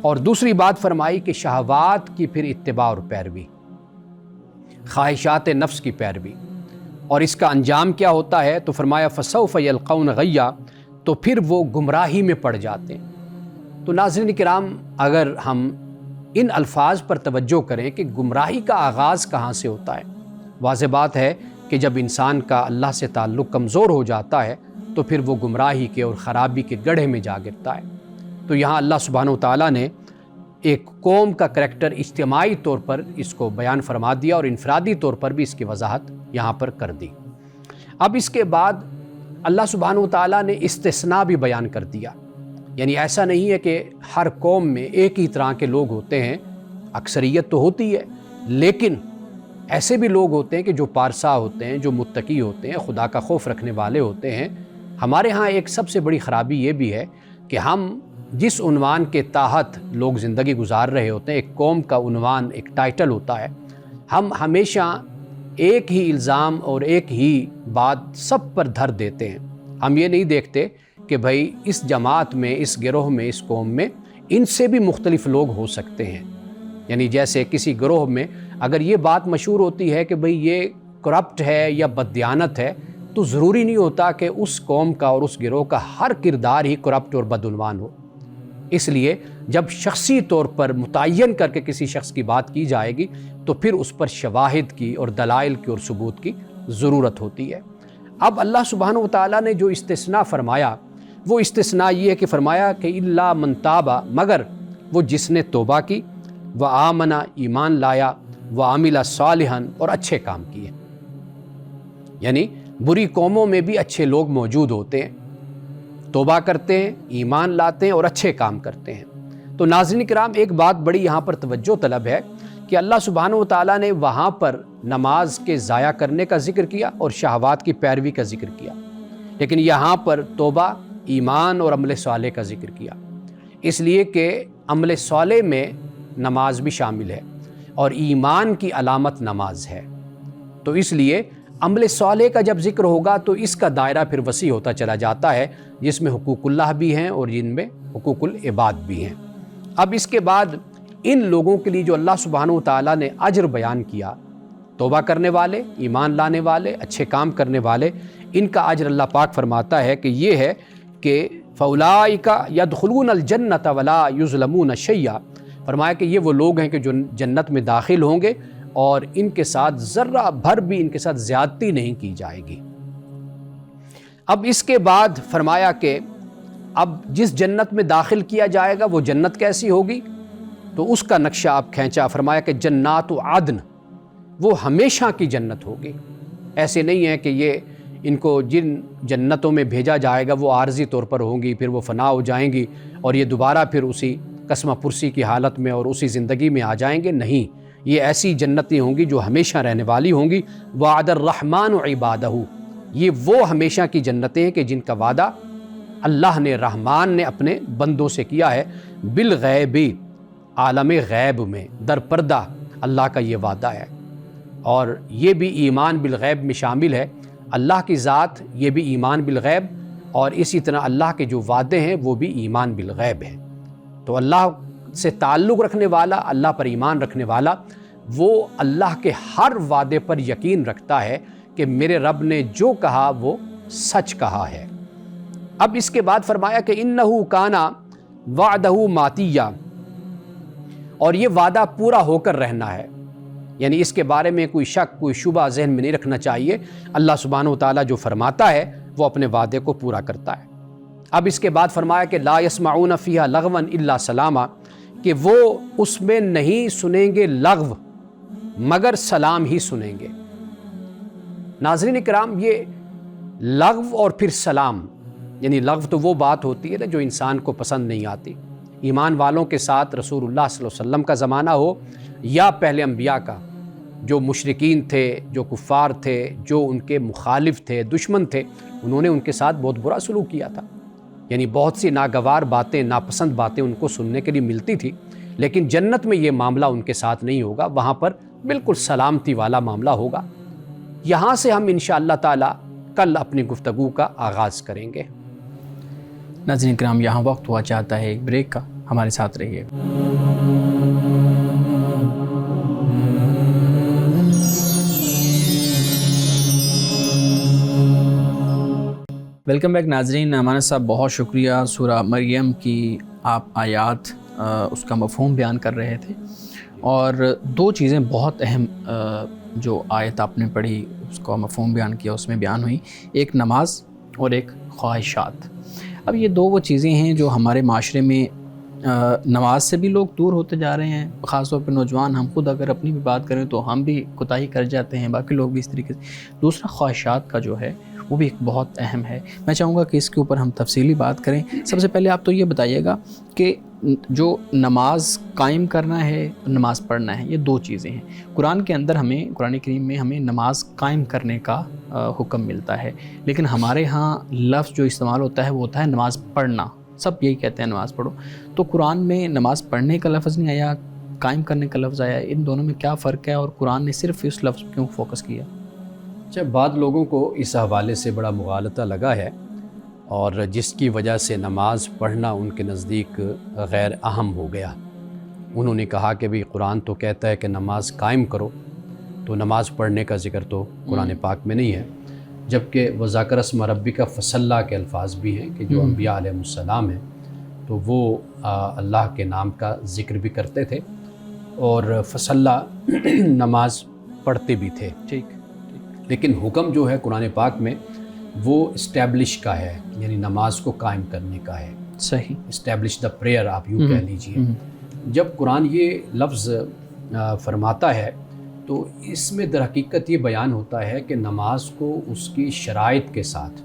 اور دوسری بات فرمائی کہ شہوات کی پھر اتباع اور پیروی، خواہشات نفس کی پیروی، اور اس کا انجام کیا ہوتا ہے؟ تو فرمایا فسوف یلقون غیا، تو پھر وہ گمراہی میں پڑ جاتے ہیں۔ تو ناظرین کرام، اگر ہم ان الفاظ پر توجہ کریں کہ گمراہی کا آغاز کہاں سے ہوتا ہے، واضح بات ہے کہ جب انسان کا اللہ سے تعلق کمزور ہو جاتا ہے تو پھر وہ گمراہی کے اور خرابی کے گڑھے میں جا گرتا ہے۔ تو یہاں اللہ سبحانہ وتعالیٰ نے ایک قوم کا کریکٹر اجتماعی طور پر اس کو بیان فرما دیا اور انفرادی طور پر بھی اس کی وضاحت یہاں پر کر دی۔ اب اس کے بعد اللہ سبحانہ وتعالیٰ نے استثناء بھی بیان کر دیا، یعنی ایسا نہیں ہے کہ ہر قوم میں ایک ہی طرح کے لوگ ہوتے ہیں، اکثریت تو ہوتی ہے، لیکن ایسے بھی لوگ ہوتے ہیں کہ جو پارسا ہوتے ہیں، جو متقی ہوتے ہیں، خدا کا خوف رکھنے والے ہوتے ہیں۔ ہمارے ہاں ایک سب سے بڑی خرابی یہ بھی ہے کہ ہم جس عنوان کے تحت لوگ زندگی گزار رہے ہوتے ہیں، ایک قوم کا عنوان، ایک ٹائٹل ہوتا ہے، ہم ہمیشہ ایک ہی الزام اور ایک ہی بات سب پر دھر دیتے ہیں۔ ہم یہ نہیں دیکھتے کہ بھائی اس جماعت میں، اس گروہ میں، اس قوم میں ان سے بھی مختلف لوگ ہو سکتے ہیں۔ یعنی جیسے کسی گروہ میں اگر یہ بات مشہور ہوتی ہے کہ بھئی یہ کرپٹ ہے یا بددیانت ہے، تو ضروری نہیں ہوتا کہ اس قوم کا اور اس گروہ کا ہر کردار ہی کرپٹ اور بدعنوان ہو۔ اس لیے جب شخصی طور پر متعین کر کے کسی شخص کی بات کی جائے گی تو پھر اس پر شواہد کی اور دلائل کی اور ثبوت کی ضرورت ہوتی ہے۔ اب اللہ سبحانہ وتعالیٰ نے جو استثناء فرمایا، وہ استثناء یہ ہے کہ فرمایا کہ الا من تابا، مگر وہ جس نے توبہ کی، وآمن، ایمان لایا، وعمل صالحا، اور اچھے کام کیے۔ یعنی بری قوموں میں بھی اچھے لوگ موجود ہوتے ہیں، توبہ کرتے ہیں، ایمان لاتے ہیں اور اچھے کام کرتے ہیں۔ تو ناظرین کرام، ایک بات بڑی یہاں پر توجہ طلب ہے کہ اللہ سبحانہ وتعالیٰ نے وہاں پر نماز کے ضائع کرنے کا ذکر کیا اور شہوات کی پیروی کا ذکر کیا، لیکن یہاں پر توبہ، ایمان اور عمل صالح کا ذکر کیا، اس لیے کہ عمل صالح میں نماز بھی شامل ہے اور ایمان کی علامت نماز ہے۔ تو اس لیے عمل صالح کا جب ذکر ہوگا تو اس کا دائرہ پھر وسیع ہوتا چلا جاتا ہے، جس میں حقوق اللہ بھی ہیں اور جن میں حقوق العباد بھی ہیں۔ اب اس کے بعد ان لوگوں کے لیے جو اللہ سبحانہ وتعالیٰ نے اجر بیان کیا، توبہ کرنے والے، ایمان لانے والے، اچھے کام کرنے والے، ان کا اجر اللہ پاک فرماتا ہے کہ یہ ہے کہ فَأُولَٰئِكَ يَدْخُلُونَ الْجَنَّةَ وَلَا يُظْلَمُونَ شَيْئًا، فرمایا کہ یہ وہ لوگ ہیں کہ جو جنت میں داخل ہوں گے اور ان کے ساتھ ذرہ بھر بھی ان کے ساتھ زیادتی نہیں کی جائے گی۔ اب اس کے بعد فرمایا کہ اب جس جنت میں داخل کیا جائے گا وہ جنت کیسی ہوگی، تو اس کا نقشہ آپ کھینچا، فرمایا کہ جنات عدن، وہ ہمیشہ کی جنت ہوگی۔ ایسے نہیں ہے کہ یہ ان کو جن جنتوں میں بھیجا جائے گا وہ عارضی طور پر ہوں گی، پھر وہ فنا ہو جائیں گی اور یہ دوبارہ پھر اسی قسمہ پرسی کی حالت میں اور اسی زندگی میں آ جائیں گے۔ نہیں، یہ ایسی جنتیں ہوں گی جو ہمیشہ رہنے والی ہوں گی۔ وعد الرحمن عبادہ، یہ وہ ہمیشہ کی جنتیں ہیں کہ جن کا وعدہ اللہ نے، رحمان نے اپنے بندوں سے کیا ہے، بالغیبی، عالم غیب میں، در پردہ اللہ کا یہ وعدہ ہے۔ اور یہ بھی ایمان بالغیب میں شامل ہے، اللہ کی ذات یہ بھی ایمان بالغیب، اور اسی طرح اللہ کے جو وعدے ہیں وہ بھی ایمان بالغیب ہیں۔ تو اللہ سے تعلق رکھنے والا، اللہ پر ایمان رکھنے والا، وہ اللہ کے ہر وعدے پر یقین رکھتا ہے کہ میرے رب نے جو کہا وہ سچ کہا ہے۔ اب اس کے بعد فرمایا کہ انہو کانا وعدہ ماتیہ، اور یہ وعدہ پورا ہو کر رہنا ہے، یعنی اس کے بارے میں کوئی شک، کوئی شبہ ذہن میں نہیں رکھنا چاہیے۔ اللہ سبحانہ وتعالیٰ جو فرماتا ہے وہ اپنے وعدے کو پورا کرتا ہے۔ اب اس کے بعد فرمایا کہ لا یسمعون فیہا لغوا الا سلاما، کہ وہ اس میں نہیں سنیں گے لغو مگر سلام ہی سنیں گے۔ ناظرین کرام، یہ لغو اور پھر سلام، یعنی لغو تو وہ بات ہوتی ہے نا جو انسان کو پسند نہیں آتی۔ ایمان والوں کے ساتھ رسول اللہ صلی اللہ علیہ وسلم کا زمانہ ہو یا پہلے انبیاء کا، جو مشرکین تھے، جو کفار تھے، جو ان کے مخالف تھے، دشمن تھے، انہوں نے ان کے ساتھ بہت برا سلوک کیا تھا، یعنی بہت سی ناگوار باتیں، ناپسند باتیں ان کو سننے کے لیے ملتی تھی۔ لیکن جنت میں یہ معاملہ ان کے ساتھ نہیں ہوگا، وہاں پر بالکل سلامتی والا معاملہ ہوگا۔ یہاں سے ہم انشاءاللہ تعالی کل اپنی گفتگو کا آغاز کریں گے۔ ناظرین کرام، یہاں وقت ہوا چاہتا ہے ایک بریک کا، ہمارے ساتھ رہیے. ویلکم بیک ناظرین. امانت صاحب بہت شکریہ. سورہ مریم کی آپ آیات اس کا مفہوم بیان کر رہے تھے، اور دو چیزیں بہت اہم جو آیت آپ نے پڑھی اس کا مفہوم بیان کیا، اس میں بیان ہوئی، ایک نماز اور ایک خواہشات. اب یہ دو وہ چیزیں ہیں جو ہمارے معاشرے میں نماز سے بھی لوگ دور ہوتے جا رہے ہیں، خاص طور پہ نوجوان. ہم خود اگر اپنی بھی بات کریں تو ہم بھی کوتاہی کر جاتے ہیں، باقی لوگ بھی اس طریقے سے. دوسرا خواہشات کا جو ہے وہ بھی ایک بہت اہم ہے. میں چاہوں گا کہ اس کے اوپر ہم تفصیلی بات کریں. سب سے پہلے آپ تو یہ بتائیے گا کہ جو نماز قائم کرنا ہے، نماز پڑھنا ہے، یہ دو چیزیں ہیں. قرآن کے اندر قرآن کریم میں ہمیں نماز قائم کرنے کا حکم ملتا ہے، لیکن ہمارے ہاں لفظ جو استعمال ہوتا ہے وہ ہوتا ہے نماز پڑھنا. سب یہی کہتے ہیں نماز پڑھو. تو قرآن میں نماز پڑھنے کا لفظ نہیں آیا، قائم کرنے کا لفظ آیا. ان دونوں میں کیا فرق ہے، اور قرآن نے صرف اس لفظ پہ کیوں فوکس کیا؟ اچھا، بعض لوگوں کو اس حوالے سے بڑا مغالطہ لگا ہے، اور جس کی وجہ سے نماز پڑھنا ان کے نزدیک غیر اہم ہو گیا. انہوں نے کہا کہ بھئی قرآن تو کہتا ہے کہ نماز قائم کرو، تو نماز پڑھنے کا ذکر تو قرآن پاک میں نہیں ہے. جبکہ وَذَكَرَ اسْمَ رَبِّكَ فَصَلَّىٰ کے الفاظ بھی ہیں کہ جو انبیاء علیہ السلام ہیں تو وہ اللہ کے نام کا ذکر بھی کرتے تھے، اور فصلّہ نماز پڑھتے بھی تھے. ٹھیک. لیکن حکم جو ہے قرآن پاک میں وہ اسٹیبلش کا ہے، یعنی نماز کو قائم کرنے کا ہے. صحیح. اسٹیبلش دا پریئر آپ یوں کہہ لیجئے. جب قرآن یہ لفظ فرماتا ہے تو اس میں در حقیقت یہ بیان ہوتا ہے کہ نماز کو اس کی شرائط کے ساتھ،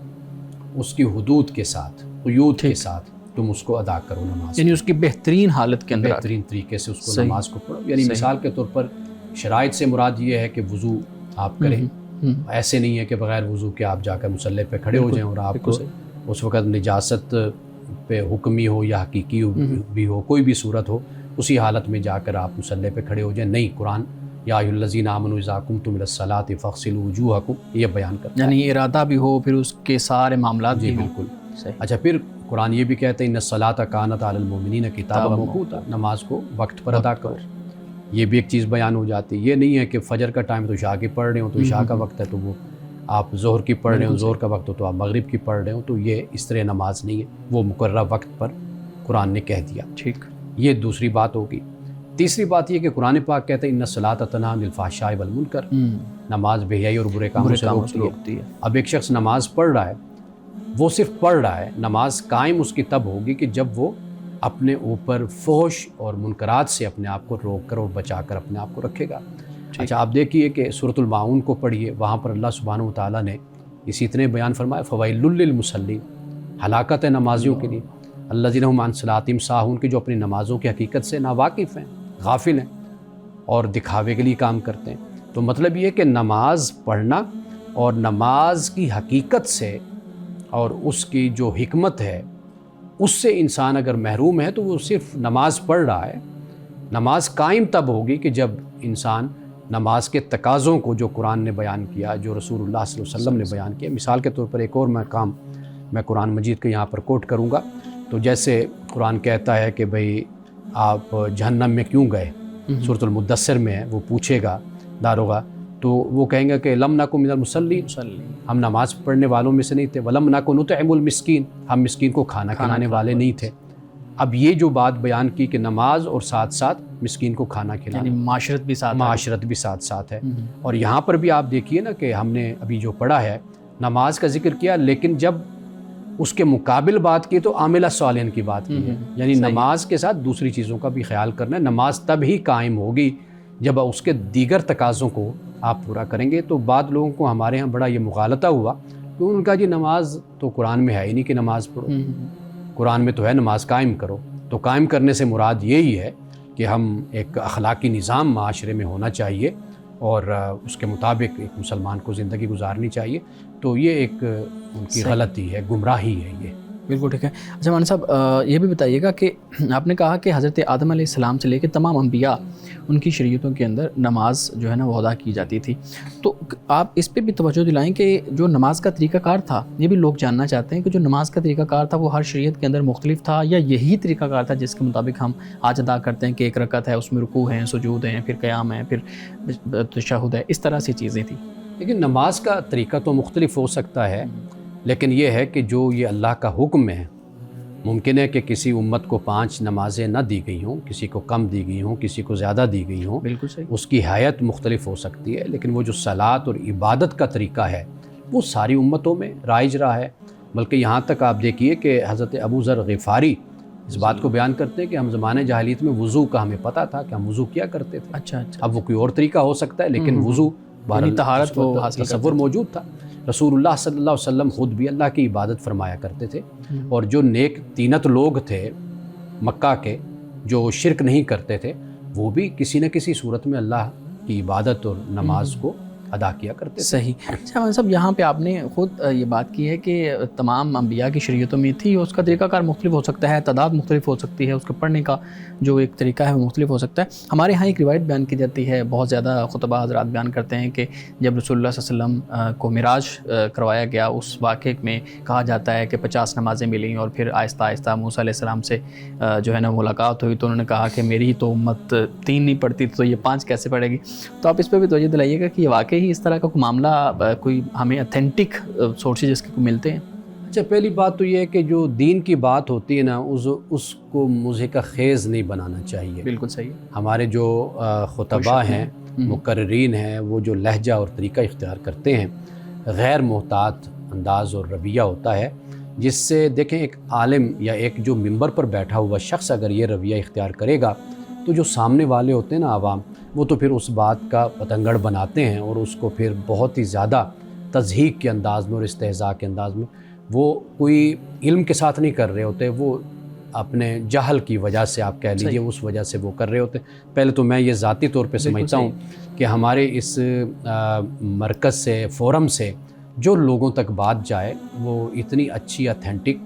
اس کی حدود کے ساتھ، قیود کے ساتھ تم اس کو ادا کرو. نماز یعنی اس کی بہترین حالت کے اندر بہترین طریقے سے اس کو نماز کو پڑھو. یعنی مثال کے طور پر شرائط سے مراد یہ ہے کہ وضو آپ کریں. ایسے نہیں ہے کہ بغیر وضو کے آپ جا کر مصلی پہ کھڑے ہو جائیں اور آپ کو اس وقت نجاست پہ حکمی ہو یا حقیقی بھی ہو، کوئی بھی صورت ہو، اسی حالت میں جا کر آپ مصلی پہ کھڑے ہو جائیں. نہیں، قرآن یا ایھا الذین آمنوا اذا قمتم الی الصلاۃ فاغسلوا وجوہکم یہ بیان کرتا ہے. یعنی ارادہ بھی ہو، پھر اس کے سارے معاملات بھی ہوں. بالکل. اچھا، پھر قرآن یہ بھی کہتا ہے ان الصلاۃ کانت علی المؤمنین کتابا موقوتا، نماز کو وقت پر ادا کرو. یہ بھی ایک چیز بیان ہو جاتی ہے. یہ نہیں ہے کہ فجر کا ٹائم تو عشاء کی پڑھ رہے ہوں تو عشاء کا وقت ہے تو وہ آپ ظہر کی پڑھ رہے ہوں، ظہر کا وقت ہو تو آپ مغرب کی پڑھ رہے ہوں، تو یہ اس طرح نماز نہیں ہے. وہ مقررہ وقت پر قرآن نے کہہ دیا. ٹھیک. یہ دوسری بات ہوگی. تیسری بات یہ کہ قرآن پاک کہتا ہے ان الصلاۃ تنہی عن الفحشاء والمنکر، نماز بے حیائی اور برے کاموں سے روکتی ہے. اب ایک شخص نماز پڑھ رہا ہے، وہ صرف پڑھ رہا ہے. نماز قائم اس کی تب ہوگی کہ جب وہ اپنے اوپر فحش اور منکرات سے اپنے آپ کو روک کر اور بچا کر اپنے آپ کو رکھے گا. اچھا، آپ دیکھیے کہ سورۃ الماعون کو پڑھیے، وہاں پر اللہ سبحانہ و تعالیٰ نے اسی اتنے بیان فرمایا فویل للمصلین، ہلاکت ہے نمازیوں کے لیے، الذین ھم عن صلاتہم ساہون، کہ جو اپنی نمازوں کی حقیقت سے ناواقف ہیں، غافل ہیں اور دکھاوے کے لیے کام کرتے ہیں. تو مطلب یہ کہ نماز پڑھنا اور نماز کی حقیقت سے اور اس کی جو حکمت ہے اس سے انسان اگر محروم ہے تو وہ صرف نماز پڑھ رہا ہے. نماز قائم تب ہوگی کہ جب انسان نماز کے تقاضوں کو جو قرآن نے بیان کیا، جو رسول اللہ صلی اللہ علیہ وسلم نے بیان کیا. مثال کے طور پر ایک اور میں قرآن مجید کے یہاں پر کوٹ کروں گا. تو جیسے قرآن کہتا ہے کہ بھئی آپ جہنم میں کیوں گئے، سورۃ المدثر میں ہے، وہ پوچھے گا داروغہ، تو وہ کہیں گے کہ لم نکن من المصلین، ہم نماز پڑھنے والوں میں سے نہیں تھے. ولم نکن نطعم المسکین، ہم مسکین کو کھانا کھلانے والے نہیں تھے. اب یہ جو بات بیان کی کہ نماز اور ساتھ ساتھ مسکین کو کھانا کھلانا، یعنی معاشرت بھی ساتھ ساتھ ہے. اور یہاں پر بھی آپ دیکھیے نا کہ ہم نے ابھی جو پڑھا ہے نماز کا ذکر کیا، لیکن جب اس کے مقابل بات کی تو عاملہ صالحین کی بات کی ہے. یعنی نماز کے ساتھ دوسری چیزوں کا بھی خیال کرنا ہے. نماز تب ہی قائم ہوگی جب اس کے دیگر تقاضوں کو آپ پورا کریں گے. تو بعض لوگوں کو ہمارے ہاں بڑا یہ مغالطہ ہوا کہ ان کا جی نماز تو قرآن میں ہے ہی نہیں کہ نماز پڑھو، قرآن میں تو ہے نماز قائم کرو. تو قائم کرنے سے مراد یہی ہے کہ ہم ایک اخلاقی نظام معاشرے میں ہونا چاہیے اور اس کے مطابق ایک مسلمان کو زندگی گزارنی چاہیے. تو یہ ایک ان کی غلطی ہے، گمراہی ہے یہ. بالکل ٹھیک ہے. اچھا مولانا صاحب یہ بھی بتائیے گا کہ آپ نے کہا کہ حضرت آدم علیہ السلام سے لے کے تمام انبیاء ان کی شریعتوں کے اندر نماز جو ہے نا وہ ادا کی جاتی تھی. تو آپ اس پہ بھی توجہ دلائیں کہ جو نماز کا طریقہ کار تھا، یہ بھی لوگ جاننا چاہتے ہیں کہ جو نماز کا طریقہ کار تھا وہ ہر شریعت کے اندر مختلف تھا، یا یہی طریقہ کار تھا جس کے مطابق ہم آج ادا کرتے ہیں کہ ایک رکعت ہے، اس میں رکوع ہیں، سجود ہیں، پھر قیام ہے، پھر تشہد ہے، اس طرح سے چیزیں تھیں؟ لیکن نماز کا طریقہ تو مختلف ہو سکتا ہے، لیکن یہ ہے کہ جو یہ اللہ کا حکم ہے، ممکن ہے کہ کسی امت کو 5 نمازیں نہ دی گئی ہوں، کسی کو کم دی گئی ہوں، کسی کو زیادہ دی گئی ہوں. بالکل صحیح. اس کی حیت مختلف ہو سکتی ہے، لیکن وہ جو صلاۃ اور عبادت کا طریقہ ہے وہ ساری امتوں میں رائج رہا ہے. بلکہ یہاں تک آپ دیکھیے کہ حضرت ابو ذر غفاری اس بات کو بیان کرتے ہیں کہ ہم زمانے جاہلیت میں وضو کا ہمیں پتہ تھا کہ ہم وضو کیا کرتے تھے. اچھا. اب وہ کوئی اور طریقہ ہو سکتا ہے، لیکن وضو طہارت وہ حاصل تصور موجود تھا. رسول اللہ صلی اللہ علیہ وسلم خود بھی اللہ کی عبادت فرمایا کرتے تھے، اور جو نیک طینت لوگ تھے مکہ کے جو شرک نہیں کرتے تھے، وہ بھی کسی نہ کسی صورت میں اللہ کی عبادت اور نماز کو ادا کیا کرتے تھے. صحیح. اچھا مولانا صاحب یہاں پہ آپ نے خود یہ بات کی ہے کہ تمام انبیاء کی شریعتوں میں تھی، اس کا طریقہ کار مختلف ہو سکتا ہے، تعداد مختلف ہو سکتی ہے، اس کے پڑھنے کا جو ایک طریقہ ہے وہ مختلف ہو سکتا ہے. ہمارے ہاں ایک روایت بیان کی جاتی ہے، بہت زیادہ خطبہ حضرات بیان کرتے ہیں کہ جب رسول اللہ صلی اللہ علیہ وسلم کو معراج کروایا گیا، اس واقعے میں کہا جاتا ہے کہ 50 نمازیں ملیں، اور پھر آہستہ آہستہ موسیٰ علیہ السلام سے جو ہے نا ملاقات ہوئی تو انہوں نے کہا کہ میری تو امت 3 نہیں پڑھتی تو یہ 5 کیسے پڑھے گی. تو آپ اس پہ بھی توجہ دلائیے گا کہ یہ واقعی ہی اس طرح کا کوئی معاملہ کوئی ہمیں اتھینٹک سورسز جس کے کو ملتے ہیں؟ اچھا، پہلی بات تو یہ ہے کہ جو دین کی بات ہوتی ہے نا اس کو مضحکہ خیز نہیں بنانا چاہیے. بالکل صحیح. ہمارے جو خطباء ہیں، مقررین ہیں، وہ جو لہجہ اور طریقہ اختیار کرتے ہیں، غیر محتاط انداز اور رویہ ہوتا ہے، جس سے دیکھیں ایک عالم یا ایک جو ممبر پر بیٹھا ہوا شخص اگر یہ رویہ اختیار کرے گا تو جو سامنے والے ہوتے ہیں نا عوام، وہ تو پھر اس بات کا پتنگڑ بناتے ہیں، اور اس کو پھر بہت ہی زیادہ تضحیک کے انداز میں اور استہزاء کے انداز میں، وہ کوئی علم کے ساتھ نہیں کر رہے ہوتے، وہ اپنے جہل کی وجہ سے آپ کہہ لیجئے اس وجہ سے وہ کر رہے ہوتے. پہلے تو میں یہ ذاتی طور پہ سمجھتا ہوں کہ ہمارے اس مرکز سے، فورم سے جو لوگوں تک بات جائے وہ اتنی اچھی اتھینٹک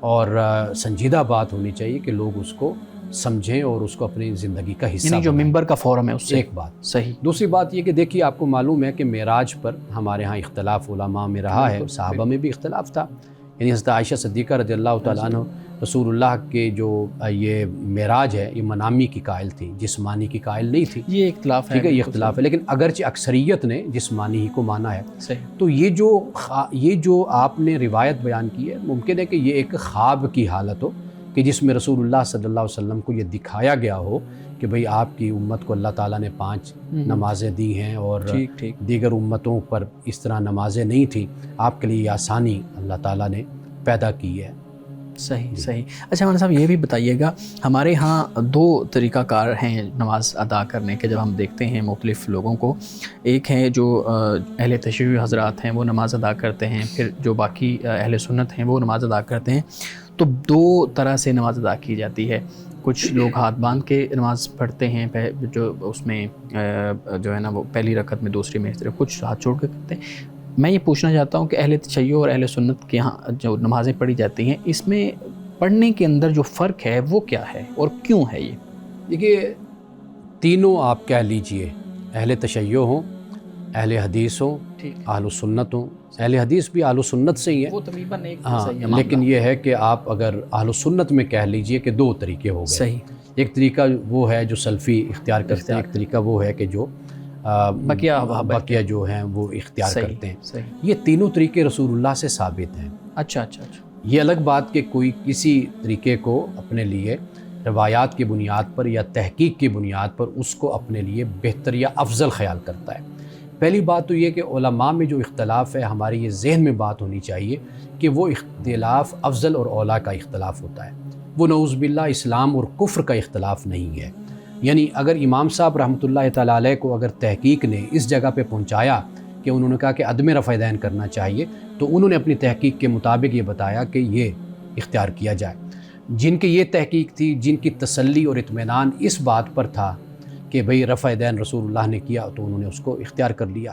اور سنجیدہ بات ہونی چاہیے کہ لوگ اس کو سمجھیں اور اس کو اپنی زندگی کا حصہ یعنی جو ممبر کا فورم ہے اس سے. ایک بات صحیح. دوسری بات یہ کہ دیکھیے آپ کو معلوم ہے کہ معراج پر ہمارے ہاں اختلاف علماء میں رہا ہے، صحابہ میں بھی اختلاف تھا. یعنی حضرت عائشہ صدیقہ رضی اللہ تعالیٰ عنہ رسول اللہ کے جو یہ معراج ہے یہ منامی کی قائل تھی، جسمانی کی قائل نہیں تھی. یہ اختلاف ہے. ٹھیک ہے، یہ اختلاف ہے، لیکن اگرچہ اکثریت نے جسمانی ہی کو مانا ہے. صحیح. تو یہ جو آپ نے روایت بیان کی ہے، ممکن ہے کہ یہ ایک خواب کی حالت ہو کہ جس میں رسول اللہ صلی اللہ علیہ وسلم کو یہ دکھایا گیا ہو کہ بھئی آپ کی امت کو اللہ تعالیٰ نے 5 نمازیں دی ہیں، اور دیگر امتوں پر اس طرح نمازیں نہیں تھیں، آپ کے لیے یہ آسانی اللہ تعالیٰ نے پیدا کی ہے. صحیح. صحیح. اچھا مولانا صاحب یہ بھی بتائیے گا، ہمارے ہاں 2 طریقہ کار ہیں نماز ادا کرنے کے جب ہم دیکھتے ہیں مختلف لوگوں کو. ایک ہے جو اہل تشیع حضرات ہیں وہ نماز ادا کرتے ہیں، پھر جو باقی اہل سنت ہیں وہ نماز ادا کرتے ہیں. تو 2 طرح سے نماز ادا کی جاتی ہے. کچھ لوگ ہاتھ باندھ کے نماز پڑھتے ہیں، جو اس میں جو ہے نا وہ پہلی رکعت میں، دوسری میں، اس طرح کچھ ہاتھ چھوڑ کے کرتے ہیں. میں یہ پوچھنا چاہتا ہوں کہ اہل تشیع اور اہل سنت کے ہاں جو نمازیں پڑھی جاتی ہیں، اس میں پڑھنے کے اندر جو فرق ہے وہ کیا ہے اور کیوں ہے؟ یہ دیکھیے تینوں آپ کہہ لیجئے، اہل تشیع ہوں، اہل حدیث ہوں، اہل سنت ہوں. اہل حدیث بھی اہل سنت سے ہی ہے، وہ تقریباً ایک لیکن یہ ہے کہ آپ اگر اہل سنت میں کہہ لیجئے کہ 2 طریقے ہو گئے. صحیح. ایک طریقہ وہ ہے جو سلفی اختیار کرتے ہیں، ایک طریقہ وہ ہے کہ جو بقیہ جو ہیں وہ اختیار کرتے ہیں. یہ تینوں طریقے رسول اللہ سے ثابت ہیں. اچھا. یہ الگ بات کہ کوئی کسی طریقے کو اپنے لیے روایات کی بنیاد پر یا تحقیق کی بنیاد پر اس کو اپنے لیے بہتر یا افضل خیال کرتا ہے. پہلی بات تو یہ کہ علماء میں جو اختلاف ہے، ہمارے یہ ذہن میں بات ہونی چاہیے کہ وہ اختلاف افضل اور اولیٰ کا اختلاف ہوتا ہے. وہ نعوذ باللہ اسلام اور کفر کا اختلاف نہیں ہے. یعنی اگر امام صاحب رحمۃ اللہ تعالیٰ علیہ کو اگر تحقیق نے اس جگہ پہ پہنچایا کہ انہوں نے کہا کہ عدم رفع دین کرنا چاہیے، تو انہوں نے اپنی تحقیق کے مطابق یہ بتایا کہ یہ اختیار کیا جائے. جن کی یہ تحقیق تھی، جن کی تسلی اور اطمینان اس بات پر تھا کہ بھئی رفع دین رسول اللہ نے کیا، تو انہوں نے اس کو اختیار کر لیا.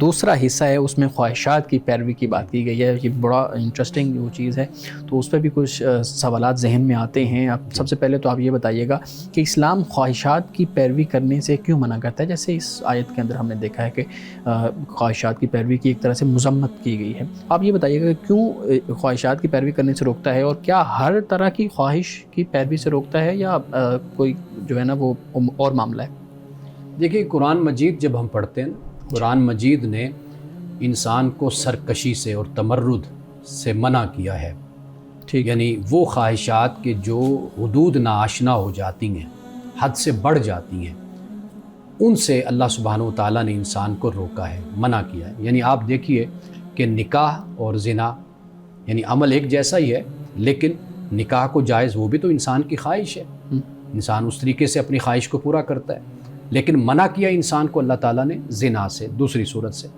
دوسرا حصہ ہے اس میں خواہشات کی پیروی کی بات کی گئی ہے. یہ بڑا انٹرسٹنگ وہ چیز ہے, تو اس پہ بھی کچھ سوالات ذہن میں آتے ہیں. اب سب سے پہلے تو آپ یہ بتائیے گا کہ اسلام خواہشات کی پیروی کرنے سے کیوں منع کرتا ہے؟ جیسے اس آیت کے اندر ہم نے دیکھا ہے کہ خواہشات کی پیروی کی ایک طرح سے مذمت کی گئی ہے. آپ یہ بتائیے گا کہ کیوں خواہشات کی پیروی کرنے سے روکتا ہے, اور کیا ہر طرح کی خواہش کی پیروی سے روکتا ہے یا کوئی جو ہے نا وہ اور معاملہ ہے؟ دیکھیے قرآن مجید جب ہم پڑھتے ہیں, قرآن مجید نے انسان کو سرکشی سے اور تمرد سے منع کیا ہے. یعنی وہ خواہشات کے جو حدود ناآشنا ہو جاتی ہیں, حد سے بڑھ جاتی ہیں, ان سے اللہ سبحانہ و تعالیٰ نے انسان کو روکا ہے, منع کیا ہے. یعنی آپ دیکھیے کہ نکاح اور زنا یعنی عمل ایک جیسا ہی ہے, لیکن نکاح کو جائز وہ بھی تو انسان کی خواہش ہے, انسان اس طریقے سے اپنی خواہش کو پورا کرتا ہے, لیکن منع کیا انسان کو اللہ تعالیٰ نے زنا سے, دوسری صورت سے.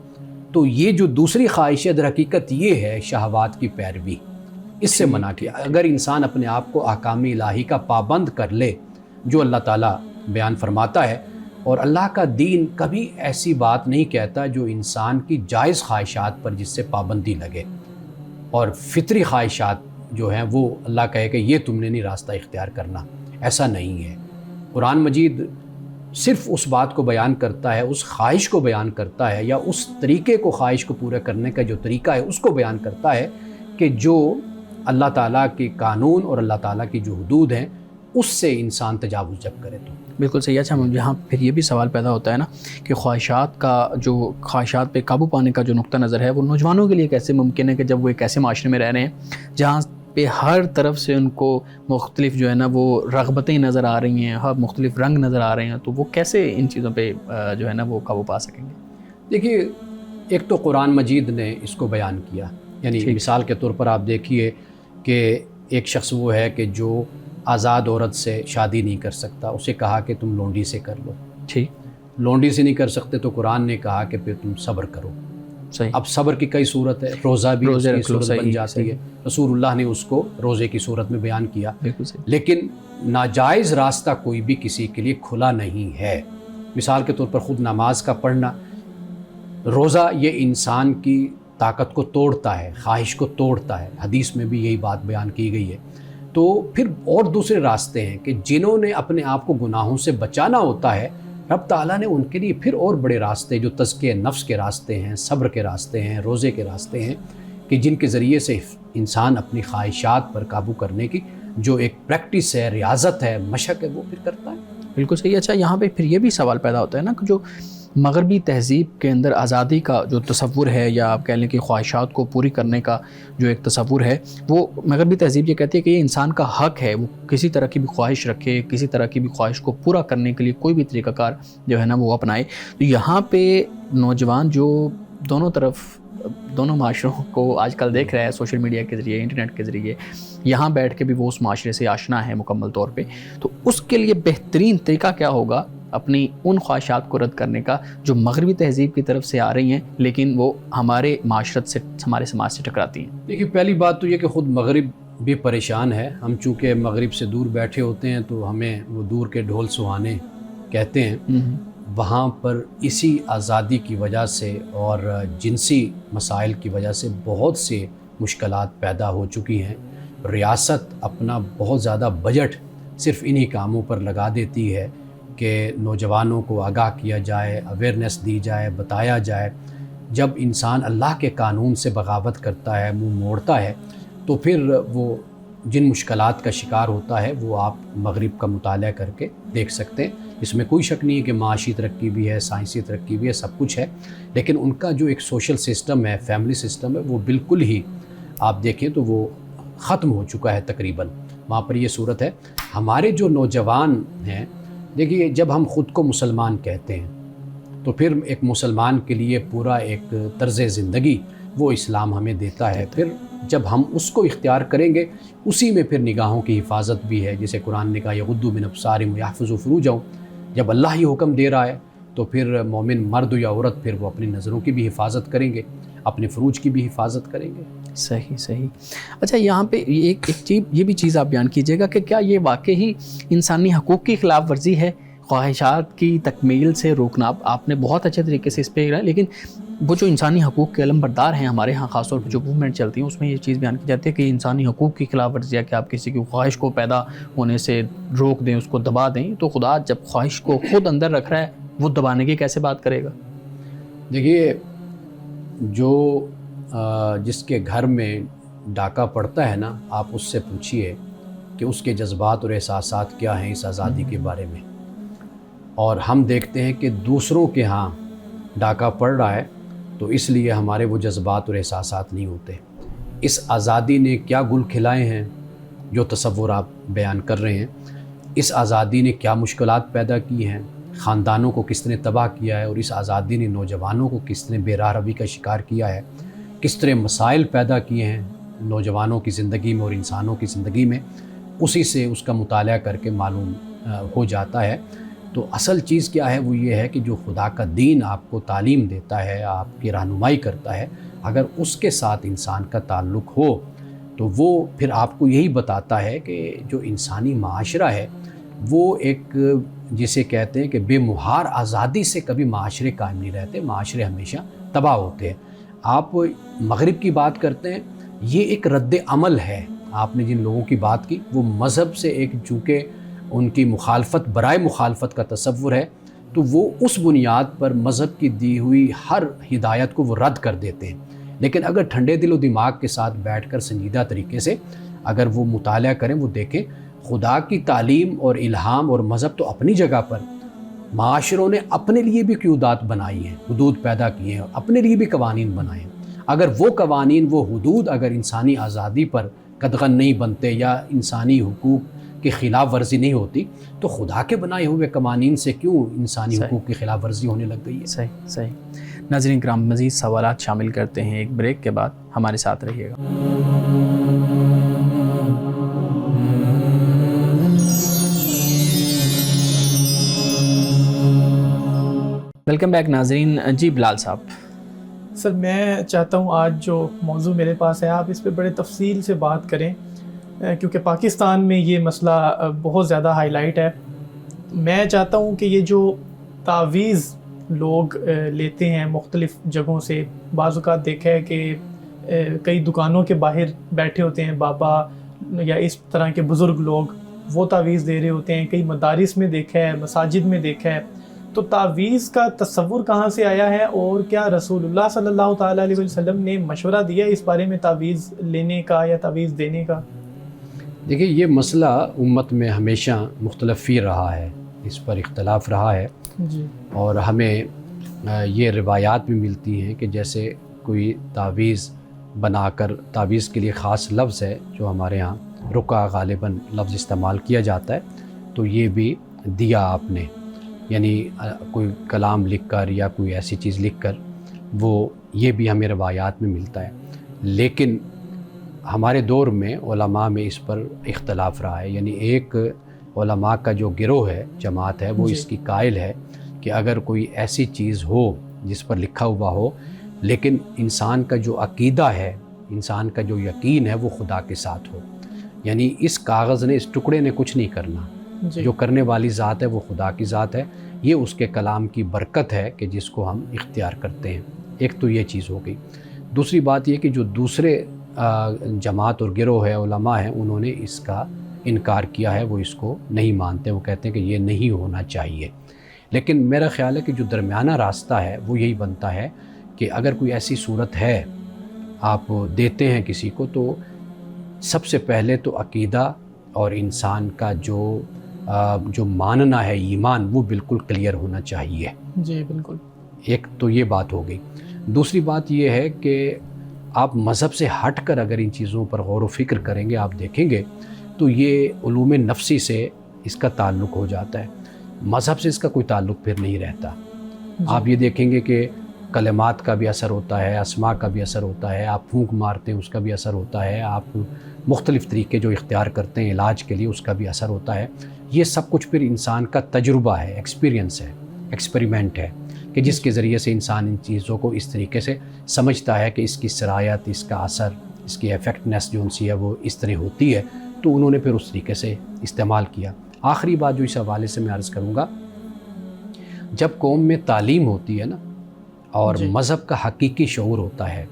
تو یہ جو دوسری خواہش ہے در حقیقت یہ ہے شہوات کی پیروی, اس سے منع کیا. اگر انسان اپنے آپ کو احکام الہی کا پابند کر لے جو اللہ تعالیٰ بیان فرماتا ہے, اور اللہ کا دین کبھی ایسی بات نہیں کہتا جو انسان کی جائز خواہشات پر جس سے پابندی لگے, اور فطری خواہشات جو ہیں وہ اللہ کہے کہ یہ تم نے نہیں راستہ اختیار کرنا, ایسا نہیں ہے. قرآن مجید صرف اس بات کو بیان کرتا ہے, اس خواہش کو بیان کرتا ہے, یا اس طریقے کو خواہش کو پورا کرنے کا جو طریقہ ہے اس کو بیان کرتا ہے کہ جو اللہ تعالیٰ کے قانون اور اللہ تعالیٰ کی جو حدود ہیں اس سے انسان تجاوز جب کرے تو. بالکل صحیح. اچھا, یہاں پھر یہ بھی سوال پیدا ہوتا ہے نا کہ خواہشات پہ قابو پانے کا جو نقطہ نظر ہے وہ نوجوانوں کے لیے کیسے ممکن ہے کہ جب وہ ایک ایسے معاشرے میں رہ رہے ہیں جہاں پہ ہر طرف سے ان کو مختلف جو ہے نا وہ رغبتیں نظر آ رہی ہیں, ہر مختلف رنگ نظر آ رہے ہیں, تو وہ کیسے ان چیزوں پہ جو ہے نا وہ قابو پا سکیں گے؟ دیکھیے ایک تو قرآن مجید نے اس کو بیان کیا. یعنی مثال کے طور پر آپ دیکھیے کہ ایک شخص وہ ہے کہ جو آزاد عورت سے شادی نہیں کر سکتا, اسے کہا کہ تم لونڈی سے کر لو. ٹھیک, لونڈی سے نہیں کر سکتے تو قرآن نے کہا کہ پھر تم صبر کرو. صحیح. اب صبر کی کئی صورت ہے, روزہ بھی کی صورت بن جاتی ہے. رسول اللہ نے اس کو روزے کی صورت میں بیان کیا. لیکن ناجائز راستہ کوئی بھی کسی کے لیے کھلا نہیں ہے. مثال کے طور پر خود نماز کا پڑھنا, روزہ یہ انسان کی طاقت کو توڑتا ہے, خواہش کو توڑتا ہے, حدیث میں بھی یہی بات بیان کی گئی ہے. تو پھر اور دوسرے راستے ہیں کہ جنہوں نے اپنے آپ کو گناہوں سے بچانا ہوتا ہے, رب تعالیٰ نے ان کے لیے پھر اور بڑے راستے جو تزکیہ نفس کے راستے ہیں, صبر کے راستے ہیں, روزے کے راستے ہیں, کہ جن کے ذریعے سے انسان اپنی خواہشات پر قابو کرنے کی جو ایک پریکٹس ہے, ریاضت ہے, مشق ہے, وہ پھر کرتا ہے. بالکل صحیح. اچھا, یہاں پہ پھر یہ بھی سوال پیدا ہوتا ہے نا کہ جو مغربی تہذیب کے اندر آزادی کا جو تصور ہے, یا آپ کہہ لیں کہ خواہشات کو پوری کرنے کا جو ایک تصور ہے, وہ مغربی تہذیب یہ کہتی ہے کہ یہ انسان کا حق ہے, وہ کسی طرح کی بھی خواہش رکھے, کسی طرح کی بھی خواہش کو پورا کرنے کے لیے کوئی بھی طریقہ کار جو ہے نا وہ اپنائے. تو یہاں پہ نوجوان جو دونوں معاشروں کو آج کل دیکھ رہا ہے سوشل میڈیا کے ذریعے, انٹرنیٹ کے ذریعے, یہاں بیٹھ کے بھی وہ اس معاشرے سے آشنا ہے مکمل طور پہ, تو اس کے لیے بہترین طریقہ کیا ہوگا اپنی ان خواہشات کو رد کرنے کا جو مغربی تہذیب کی طرف سے آ رہی ہیں لیکن وہ ہمارے معاشرت سے, ہمارے سماج سے ٹکراتی ہیں؟ دیکھیے پہلی بات تو یہ کہ خود مغرب بھی پریشان ہے. ہم چونکہ مغرب سے دور بیٹھے ہوتے ہیں تو ہمیں وہ دور کے ڈھول سہانے کہتے ہیں. وہاں پر اسی آزادی کی وجہ سے اور جنسی مسائل کی وجہ سے بہت سے مشکلات پیدا ہو چکی ہیں. ریاست اپنا بہت زیادہ بجٹ صرف انہی کاموں پر لگا دیتی ہے کہ نوجوانوں کو آگاہ کیا جائے, اویئرنیس دی جائے, بتایا جائے. جب انسان اللہ کے قانون سے بغاوت کرتا ہے, منہ موڑتا ہے, تو پھر وہ جن مشکلات کا شکار ہوتا ہے وہ آپ مغرب کا مطالعہ کر کے دیکھ سکتے ہیں. اس میں کوئی شک نہیں ہے کہ معاشی ترقی بھی ہے, سائنسی ترقی بھی ہے, سب کچھ ہے, لیکن ان کا جو ایک سوشل سسٹم ہے, فیملی سسٹم ہے, وہ بالکل ہی آپ دیکھیں تو وہ ختم ہو چکا ہے تقریباً. وہاں پر یہ صورت ہے. ہمارے جو نوجوان ہیں, دیکھیے جب ہم خود کو مسلمان کہتے ہیں تو پھر ایک مسلمان کے لیے پورا ایک طرز زندگی وہ اسلام ہمیں دیتا ہے. پھر جب ہم اس کو اختیار کریں گے, اسی میں پھر نگاہوں کی حفاظت بھی ہے, جسے قرآن نے کہا یغضوا من ابصارہم ویحفظوا فروجہم. جب اللہ ہی حکم دے رہا ہے تو پھر مومن مرد یا عورت پھر وہ اپنی نظروں کی بھی حفاظت کریں گے, اپنے فروج کی بھی حفاظت کریں گے. صحیح. اچھا, یہاں پہ ایک چیز, یہ بھی چیز آپ بیان کیجیے گا کہ کیا یہ واقعی انسانی حقوق کی خلاف ورزی ہے خواہشات کی تکمیل سے روکنا، آپ نے بہت اچھے طریقے سے اس پہ کہا، لیکن وہ جو انسانی حقوق کے علم بردار ہیں ہمارے ہاں، خاص طور پہ جو موومنٹ چلتی ہیں، اس میں یہ چیز بیان کی جاتی ہے کہ انسانی حقوق کی خلاف ورزی ہے کہ آپ کسی کی خواہش کو پیدا ہونے سے روک دیں، اس کو دبا دیں، تو خدا جب خواہش کو خود اندر رکھ رہا ہے وہ دبانے کی کیسے بات کرے گا؟ دیکھیے، جو جس کے گھر میں ڈاکہ پڑتا ہے نا، آپ اس سے پوچھئے کہ اس کے جذبات اور احساسات کیا ہیں اس آزادی کے بارے میں، اور ہم دیکھتے ہیں کہ دوسروں کے ہاں ڈاکہ پڑ رہا ہے تو اس لیے ہمارے وہ جذبات اور احساسات نہیں ہوتے۔ اس آزادی نے کیا گل کھلائے ہیں جو تصور آپ بیان کر رہے ہیں، اس آزادی نے کیا مشکلات پیدا کی ہیں، خاندانوں کو کس نے تباہ کیا ہے، اور اس آزادی نے نوجوانوں کو کس نے بے راہ روی کا شکار کیا ہے، کس طرح مسائل پیدا کیے ہیں نوجوانوں کی زندگی میں اور انسانوں کی زندگی میں، اسی سے اس کا مطالعہ کر کے معلوم ہو جاتا ہے۔ تو اصل چیز کیا ہے، وہ یہ ہے کہ جو خدا کا دین آپ کو تعلیم دیتا ہے، آپ کی رہنمائی کرتا ہے، اگر اس کے ساتھ انسان کا تعلق ہو تو وہ پھر آپ کو یہی بتاتا ہے کہ جو انسانی معاشرہ ہے وہ ایک جسے کہتے ہیں کہ بے مہار آزادی سے کبھی معاشرے قائم نہیں رہتے، معاشرے ہمیشہ تباہ ہوتے ہیں۔ آپ مغرب کی بات کرتے ہیں، یہ ایک رد عمل ہے۔ آپ نے جن لوگوں کی بات کی وہ مذہب سے ایک چونکہ ان کی مخالفت برائے مخالفت کا تصور ہے، تو وہ اس بنیاد پر مذہب کی دی ہوئی ہر ہدایت کو وہ رد کر دیتے ہیں۔ لیکن اگر ٹھنڈے دل و دماغ کے ساتھ بیٹھ کر سنجیدہ طریقے سے اگر وہ مطالعہ کریں، وہ دیکھیں خدا کی تعلیم اور الہام اور مذہب تو اپنی جگہ پر، معاشروں نے اپنے لیے بھی قیودات بنائی ہیں، حدود پیدا کیے ہیں، اپنے لیے بھی قوانین بنائے ہیں۔ اگر وہ قوانین، وہ حدود اگر انسانی آزادی پر قدغن نہیں بنتے یا انسانی حقوق کی خلاف ورزی نہیں ہوتی تو خدا کے بنائے ہوئے قوانین سے کیوں انسانی حقوق کی خلاف ورزی ہونے لگ گئی ہے؟ صحیح۔ ناظرین کرام، مزید سوالات شامل کرتے ہیں ایک بریک کے بعد، ہمارے ساتھ رہیے گا۔ ویلکم بیک ناظرین۔ جی بلال صاحب، سر میں چاہتا ہوں آج جو موضوع میرے پاس ہے آپ اس پہ بڑے تفصیل سے بات کریں، کیونکہ پاکستان میں یہ مسئلہ بہت زیادہ ہائی لائٹ ہے۔ میں چاہتا ہوں کہ یہ جو تعویذ لوگ لیتے ہیں مختلف جگہوں سے، بعض اوقات دیکھا ہے کہ کئی دکانوں کے باہر بیٹھے ہوتے ہیں بابا یا اس طرح کے بزرگ لوگ، وہ تعویذ دے رہے ہوتے ہیں، کئی مدارس میں دیکھا ہے، مساجد میں دیکھا ہے۔ تو تعویذ کا تصور کہاں سے آیا ہے، اور کیا رسول اللہ صلی اللہ تعالیٰ علیہ وسلم نے مشورہ دیا اس بارے میں تعویذ لینے کا یا تعویذ دینے کا؟ دیکھیے، یہ مسئلہ امت میں ہمیشہ مختلف فی رہا ہے، اس پر اختلاف رہا ہے جی، اور ہمیں یہ روایات بھی ملتی ہیں کہ جیسے کوئی تعویذ بنا کر، تعویذ کے لیے خاص لفظ ہے جو ہمارے ہاں رقیہ غالباً لفظ استعمال کیا جاتا ہے، تو یہ بھی دیا آپ نے، یعنی کوئی کلام لکھ کر یا کوئی ایسی چیز لکھ کر، وہ یہ بھی ہمیں روایات میں ملتا ہے۔ لیکن ہمارے دور میں علماء میں اس پر اختلاف رہا ہے، یعنی ایک علماء کا جو گروہ ہے، جماعت ہے، وہ اس کی قائل ہے کہ اگر کوئی ایسی چیز ہو جس پر لکھا ہوا ہو لیکن انسان کا جو عقیدہ ہے، انسان کا جو یقین ہے، وہ خدا کے ساتھ ہو، یعنی اس کاغذ نے، اس ٹکڑے نے کچھ نہیں کرنا، جو کرنے والی ذات ہے وہ خدا کی ذات ہے، یہ اس کے کلام کی برکت ہے کہ جس کو ہم اختیار کرتے ہیں۔ ایک تو یہ چیز ہو گئی۔ دوسری بات یہ کہ جو دوسرے جماعت اور گروہ ہے، علماء ہیں، انہوں نے اس کا انکار کیا ہے، وہ اس کو نہیں مانتے، وہ کہتے ہیں کہ یہ نہیں ہونا چاہیے۔ لیکن میرا خیال ہے کہ جو درمیانہ راستہ ہے وہ یہی بنتا ہے کہ اگر کوئی ایسی صورت ہے آپ دیتے ہیں کسی کو، تو سب سے پہلے تو عقیدہ اور انسان کا جو ماننا ہے، ایمان، وہ بالکل کلیئر ہونا چاہیے۔ جی بالکل۔ ایک تو یہ بات ہو گئی۔ دوسری بات یہ ہے کہ آپ مذہب سے ہٹ کر اگر ان چیزوں پر غور و فکر کریں گے، آپ دیکھیں گے تو یہ علوم نفسی سے اس کا تعلق ہو جاتا ہے، مذہب سے اس کا کوئی تعلق پھر نہیں رہتا۔ آپ یہ دیکھیں گے کہ کلمات کا بھی اثر ہوتا ہے، اسماء کا بھی اثر ہوتا ہے، آپ پھونک مارتے ہیں اس کا بھی اثر ہوتا ہے، آپ مختلف طریقے جو اختیار کرتے ہیں علاج کے لیے اس کا بھی اثر ہوتا ہے۔ یہ سب کچھ پھر انسان کا تجربہ ہے، ایکسپیرینس ہے، ایکسپیریمنٹ ہے، کہ جس کے ذریعے سے انسان ان چیزوں کو اس طریقے سے سمجھتا ہے کہ اس کی صلاحیت، اس کا اثر، اس کی ایفیکٹنیس جو ان سی ہے وہ اس طرح ہوتی ہے، تو انہوں نے پھر اس طریقے سے استعمال کیا۔ آخری بات جو اس حوالے سے میں عرض کروں گا جب قوم میں تعلیم ہوتی ہے نا اور مذہب کا حقیقی شعور ہوتا ہے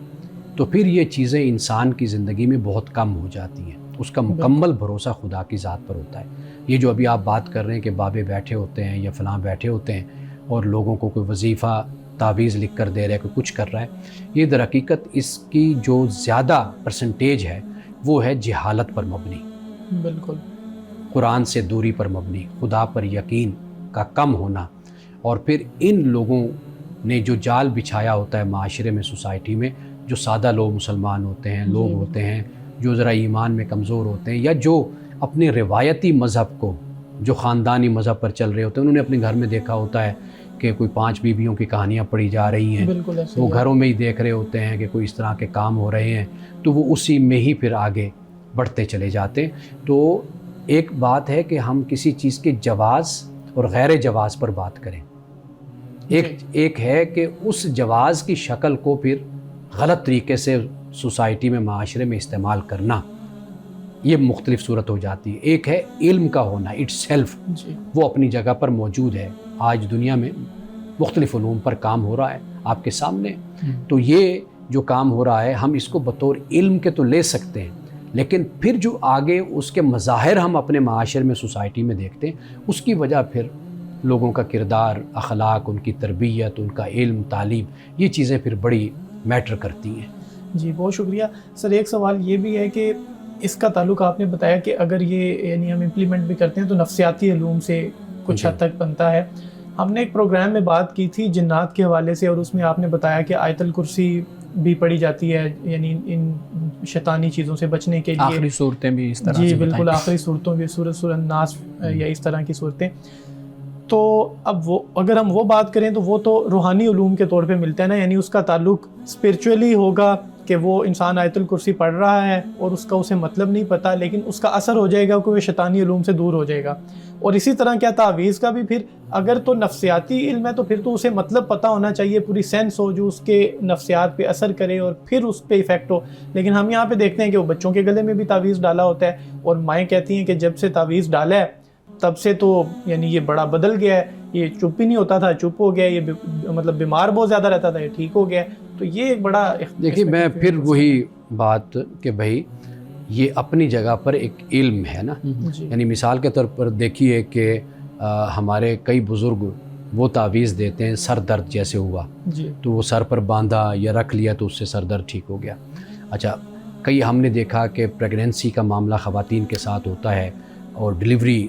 تو پھر یہ چیزیں انسان کی زندگی میں بہت کم ہو جاتی ہیں. اس کا مکمل بھروسہ خدا کی ذات پر ہوتا ہے. یہ جو ابھی آپ بات کر رہے ہیں کہ بابے بیٹھے ہوتے ہیں یا فلاں بیٹھے ہوتے ہیں اور لوگوں کو کوئی وظیفہ تعویذ لکھ کر دے رہا ہے, کوئی کچھ کر رہا ہے, یہ در حقیقت اس کی جو زیادہ پرسنٹیج ہے وہ ہے جہالت پر مبنی, بالکل قرآن سے دوری پر مبنی, خدا پر یقین کا کم ہونا. اور پھر ان لوگوں نے جو جال بچھایا ہوتا ہے معاشرے میں, سوسائٹی میں, جو سادہ لوگ مسلمان ہوتے ہیں, لوگ ہوتے ہیں جو ذرا ایمان میں کمزور ہوتے ہیں یا جو اپنے روایتی مذہب کو, جو خاندانی مذہب پر چل رہے ہوتے ہیں, انہوں نے اپنے گھر میں دیکھا ہوتا ہے کہ کوئی 5 بیویوں کی کہانیاں پڑھی جا رہی ہیں, وہ گھروں میں ہی دیکھ رہے ہوتے ہیں کہ کوئی اس طرح کے کام ہو رہے ہیں, تو وہ اسی میں ہی پھر آگے بڑھتے چلے جاتے ہیں. تو ایک بات ہے کہ ہم کسی چیز کے جواز اور غیر جواز پر بات کریں, ایک ہے کہ اس جواز کی شکل کو پھر غلط طریقے سے سوسائٹی میں, معاشرے میں استعمال کرنا, یہ مختلف صورت ہو جاتی ہے. ایک ہے علم کا ہونا اٹ سیلف, وہ اپنی جگہ پر موجود ہے. آج دنیا میں مختلف علوم پر کام ہو رہا ہے آپ کے سامنے, تو یہ جو کام ہو رہا ہے ہم اس کو بطور علم کے تو لے سکتے ہیں, لیکن پھر جو آگے اس کے مظاہر ہم اپنے معاشرے میں, سوسائٹی میں دیکھتے ہیں, اس کی وجہ پھر لوگوں کا کردار, اخلاق, ان کی تربیت, ان کا علم, تعلیم, یہ چیزیں پھر بڑی میٹر کرتی ہیں. جی بہت شکریہ سر. ایک سوال یہ بھی ہے کہ اس کا تعلق آپ نے بتایا کہ اگر یہ یعنی ہم امپلیمنٹ بھی کرتے ہیں تو نفسیاتی علوم سے کچھ حد تک بنتا ہے. ہم نے ایک پروگرام میں بات کی تھی جنات کے حوالے سے, اور اس میں آپ نے بتایا کہ آیت الکرسی بھی پڑھی جاتی ہے, یعنی ان شیطانی چیزوں سے بچنے کے لیے. آخری صورتیں بھی اس طرح جی بالکل, آخری صورتوں بھی, سورۃ الناس یا اس طرح کی صورتیں. تو اب وہ اگر ہم وہ بات کریں تو وہ تو روحانی علوم کے طور پہ ملتا ہے نا, یعنی اس کا تعلق اسپرچولی ہوگا کہ وہ انسان آیت الکرسی پڑھ رہا ہے اور اس کا اسے مطلب نہیں پتہ, لیکن اس کا اثر ہو جائے گا کہ وہ شیطانی علوم سے دور ہو جائے گا. اور اسی طرح کیا تعویذ کا بھی پھر اگر تو نفسیاتی علم ہے تو پھر تو اسے مطلب پتہ ہونا چاہیے, پوری سینس ہو جو اس کے نفسیات پہ اثر کرے اور پھر اس پہ ایفیکٹ ہو. لیکن ہم یہاں پہ دیکھتے ہیں کہ وہ بچوں کے گلے میں بھی تعویذ ڈالا ہوتا ہے, اور مائیں کہتی ہیں کہ جب سے تعویذ ڈالا ہے تب سے تو یعنی یہ بڑا بدل گیا ہے, یہ چپ ہی نہیں ہوتا تھا, چپ ہو گیا, یہ مطلب بیمار بہت زیادہ رہتا تھا, یہ ٹھیک ہو گیا. تو یہ ایک بڑا دیکھیے, میں پھر وہی بات کہ بھائی یہ اپنی جگہ پر ایک علم ہے نا, یعنی مثال کے طور پر دیکھیے کہ ہمارے کئی بزرگ وہ تعویذ دیتے ہیں, سر درد جیسے ہوا تو وہ سر پر باندھا یا رکھ لیا تو اس سے سر درد ٹھیک ہو گیا. اچھا, کئی ہم نے دیکھا کہ پریگنینسی کا معاملہ خواتین کے ساتھ ہوتا ہے اور ڈلیوری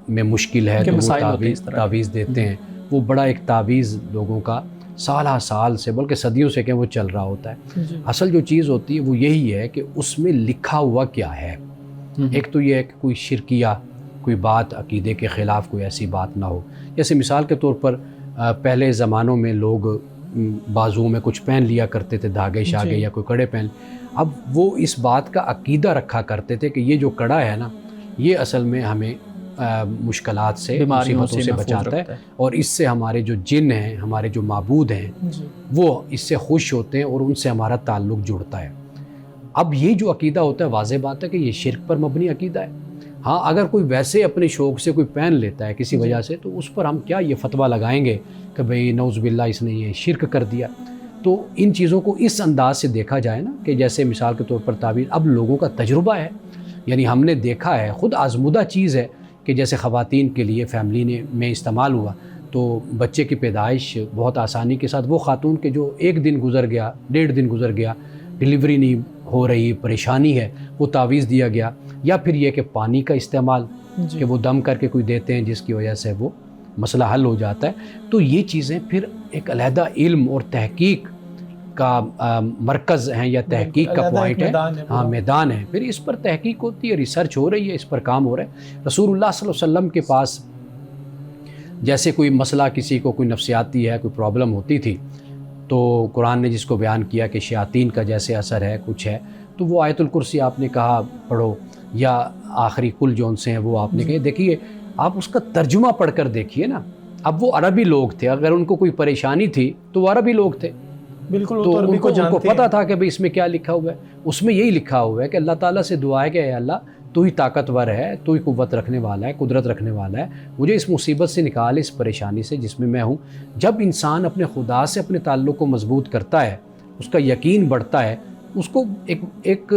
میں مشکل ہے تو وہ تعویذ دیتے ہیں. وہ بڑا ایک تعویذ لوگوں کا سالہ سال سے بلکہ صدیوں سے کہ وہ چل رہا ہوتا ہے. اصل جو چیز ہوتی ہے وہ یہی ہے کہ اس میں لکھا ہوا کیا ہے. ایک تو یہ ہے کہ کوئی شرکیہ کوئی بات عقیدے کے خلاف کوئی ایسی بات نہ ہو. جیسے مثال کے طور پر پہلے زمانوں میں لوگ بازو میں کچھ پہن لیا کرتے تھے, دھاگے شاگے یا کوئی کڑے پہن, اب وہ اس بات کا عقیدہ رکھا کرتے تھے کہ یہ جو کڑا ہے نا یہ اصل میں ہمیں مشکلات سے, مصیبتوں سے بچاتا ہے, اور اس سے ہمارے جو جن ہیں, ہمارے جو معبود ہیں وہ اس سے خوش ہوتے ہیں اور ان سے ہمارا تعلق جڑتا ہے. اب یہ جو عقیدہ ہوتا ہے واضح بات ہے کہ یہ شرک پر مبنی عقیدہ ہے. ہاں اگر کوئی ویسے اپنے شوق سے کوئی پہن لیتا ہے کسی وجہ سے تو اس پر ہم کیا یہ فتویٰ لگائیں گے کہ بھئی نعوذ باللہ اس نے یہ شرک کر دیا. تو ان چیزوں کو اس انداز سے دیکھا جائے نا کہ جیسے مثال کے طور پر تعبیر اب لوگوں کا تجربہ ہے, یعنی ہم نے دیکھا ہے, خود آزمودہ چیز ہے کہ جیسے خواتین کے لیے فیملی میں استعمال ہوا تو بچے کی پیدائش بہت آسانی کے ساتھ, وہ خاتون کے جو 1 دن گزر گیا, 1.5 دن گزر گیا, ڈیلیوری نہیں ہو رہی, پریشانی ہے, وہ تعویذ دیا گیا. یا پھر یہ کہ پانی کا استعمال کہ وہ دم کر کے کوئی دیتے ہیں جس کی وجہ سے وہ مسئلہ حل ہو جاتا ہے. تو یہ چیزیں پھر ایک علیحدہ علم اور تحقیق کا مرکز ہیں یا تحقیق کا پوائنٹ ہے, ہاں میدان ہے. پھر اس پر تحقیق ہوتی ہے, ریسرچ ہو رہی ہے, اس پر کام ہو رہا ہے. رسول اللہ صلی اللہ علیہ وسلم کے پاس جیسے کوئی مسئلہ, کسی کو کوئی نفسیاتی ہے, کوئی پرابلم ہوتی تھی تو قرآن نے جس کو بیان کیا کہ شیاطین کا جیسے اثر ہے, کچھ ہے, تو وہ آیت الکرسی آپ نے کہا پڑھو, یا آخری کل جون سے ہیں وہ آپ نے کہے. دیکھیے آپ اس کا ترجمہ پڑھ کر دیکھیے نا. اب وہ عربی لوگ تھے, اگر ان کو کوئی پریشانی تھی تو وہ عربی لوگ تھے, بالکل, تو ان کو پتہ تھا کہ بھئی اس میں کیا لکھا ہوا ہے. اس میں یہی لکھا ہوا ہے کہ اللہ تعالیٰ سے دعا ہے کہ اے اللہ تو ہی طاقتور ہے، تو ہی قوت رکھنے والا ہے، قدرت رکھنے والا ہے، مجھے اس مصیبت سے نکال، اس پریشانی سے جس میں میں ہوں۔ جب انسان اپنے خدا سے اپنے تعلق کو مضبوط کرتا ہے، اس کا یقین بڑھتا ہے، اس کو ایک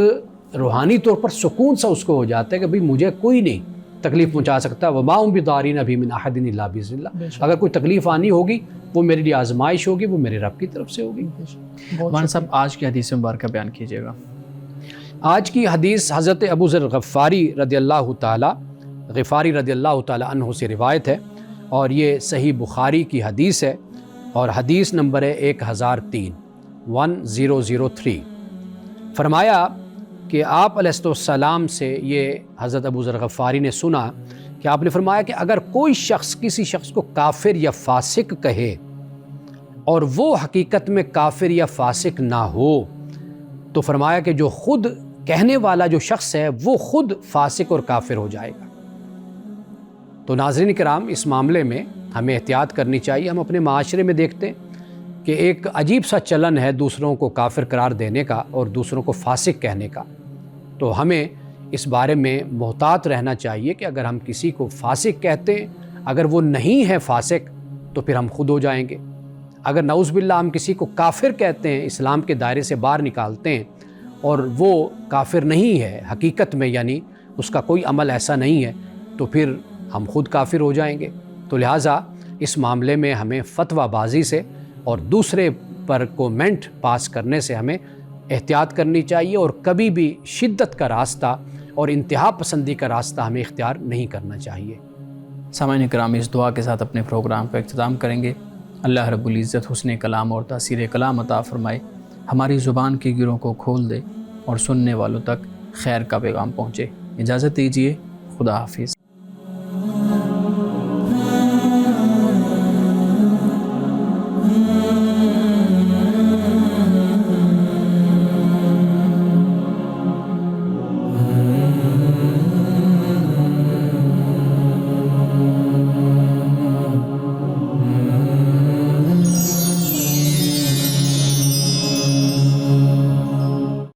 روحانی طور پر سکون سا اس کو ہو جاتا ہے کہ بھئی مجھے کوئی نہیں تکلیف پہنچا سکتا، وما هم بضارین بہ من احد الا باذن اللہ۔ اگر کوئی تکلیف آنی ہوگی وہ میرے لیے آزمائش ہوگی، وہ میرے رب کی طرف سے ہوگی۔ مولانا صاحب آج کی حدیث مبارکہ بیان کیجیے گا۔ آج کی حدیث حضرت ابو ذر غفاری رضی اللہ تعالی عنہ سے روایت ہے، اور یہ صحیح بخاری کی حدیث ہے، اور حدیث نمبر ہے 1003 فرمایا کہ آپ علیہ السلام سے یہ حضرت ابو ذر غفاری نے سنا کہ آپ نے فرمایا کہ اگر کوئی شخص کسی شخص کو کافر یا فاسق کہے اور وہ حقیقت میں کافر یا فاسق نہ ہو، تو فرمایا کہ جو خود کہنے والا جو شخص ہے وہ خود فاسق اور کافر ہو جائے گا۔ تو ناظرین کرام، اس معاملے میں ہمیں احتیاط کرنی چاہیے۔ ہم اپنے معاشرے میں دیکھتے ہیں کہ ایک عجیب سا چلن ہے دوسروں کو کافر قرار دینے کا اور دوسروں کو فاسق کہنے کا، تو ہمیں اس بارے میں محتاط رہنا چاہیے کہ اگر ہم کسی کو فاسق کہتے ہیں، اگر وہ نہیں ہے فاسق تو پھر ہم خود ہو جائیں گے۔ اگر نعوذ باللہ ہم کسی کو کافر کہتے ہیں، اسلام کے دائرے سے باہر نکالتے ہیں، اور وہ کافر نہیں ہے حقیقت میں، یعنی اس کا کوئی عمل ایسا نہیں ہے، تو پھر ہم خود کافر ہو جائیں گے۔ تو لہٰذا اس معاملے میں ہمیں فتویٰ بازی سے اور دوسرے پر کومنٹ پاس کرنے سے ہمیں احتیاط کرنی چاہیے، اور کبھی بھی شدت کا راستہ اور انتہا پسندی کا راستہ ہمیں اختیار نہیں کرنا چاہیے۔ سامعین کرام، اس دعا کے ساتھ اپنے پروگرام کا اختتام کریں گے۔ اللہ رب العزت حسن کلام اور تاثیر کلام عطا فرمائے، ہماری زبان کے گروں کو کھول دے اور سننے والوں تک خیر کا پیغام پہنچے۔ اجازت دیجیے، خدا حافظ۔